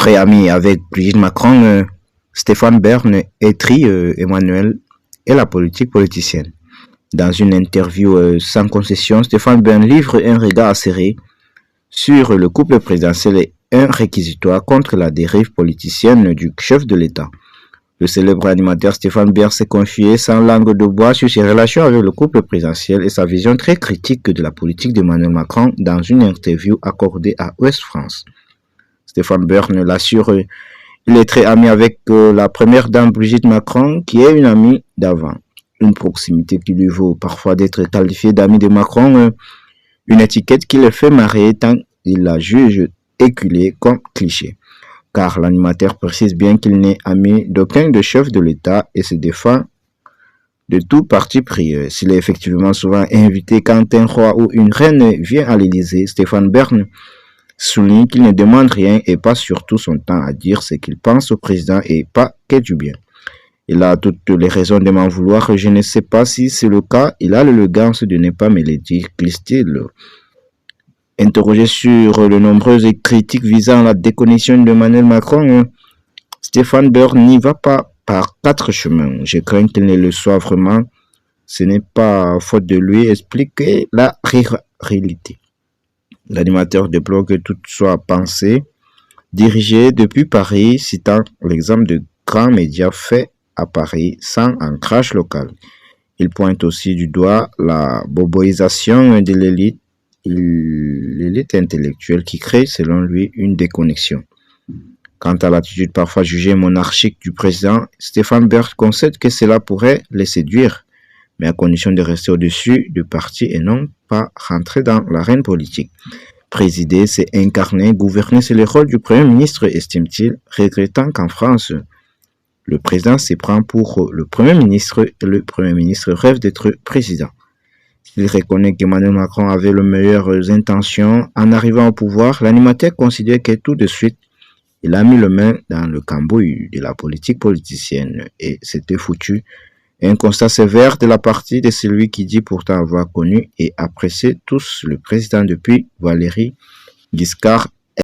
très ami avec Brigitte Macron, Stéphane Bern étrit Emmanuel et la politique politicienne. Dans une interview sans concession, Stéphane Bern livre un regard acéré sur le couple présidentiel et un réquisitoire contre la dérive politicienne du chef de l'État. Le célèbre animateur Stéphane Bern s'est confié sans langue de bois sur ses relations avec le couple présidentiel et sa vision très critique de la politique d'Emmanuel Macron dans une interview accordée à Ouest France. Stéphane Bern l'assure, il est très ami avec la première dame Brigitte Macron, qui est une amie d'avant. Une proximité qui lui vaut parfois d'être qualifié d'ami de Macron, une étiquette qui le fait marrer tant il la juge éculée comme cliché. Car l'animateur précise bien qu'il n'est ami d'aucun des chefs de l'État et se défend de tout parti pris. S'il est effectivement souvent invité quand un roi ou une reine vient à l'Élysée, Stéphane Bern souligne qu'il ne demande rien et passe surtout son temps à dire ce qu'il pense au président et pas que du bien. Il a toutes les raisons de m'en vouloir, je ne sais pas si c'est le cas, il a l'élégance de ne pas me le dire, glisse-t-il. Interrogé sur les nombreuses critiques visant la déconnexion d'Emmanuel Macron, Stéphane Bern n'y va pas par quatre chemins. Je crains qu'il ne le soit vraiment. Ce n'est pas faute de lui expliquer la réalité. L'animateur déplore que tout soit pensé, dirigé depuis Paris, citant l'exemple de grands médias faits à Paris sans ancrage local. Il pointe aussi du doigt la boboisation de l'élite intellectuelle qui crée, selon lui, une déconnexion. Quant à l'attitude parfois jugée monarchique du président, Stéphane Bern concède que cela pourrait le séduire, mais à condition de rester au-dessus du parti et non pas rentrer dans l'arène politique. Présider, c'est incarner, gouverner, c'est le rôle du Premier ministre, estime-t-il, regrettant qu'en France, le président se prend pour le Premier ministre et le Premier ministre rêve d'être président. Il reconnaît qu'Emmanuel Macron avait les meilleures intentions en arrivant au pouvoir. L'animateur considère que tout de suite, il a mis le main dans le cambouis de la politique politicienne et c'était foutu. Un constat sévère de la partie de celui qui dit pourtant avoir connu et apprécié tous le président depuis Valéry Giscard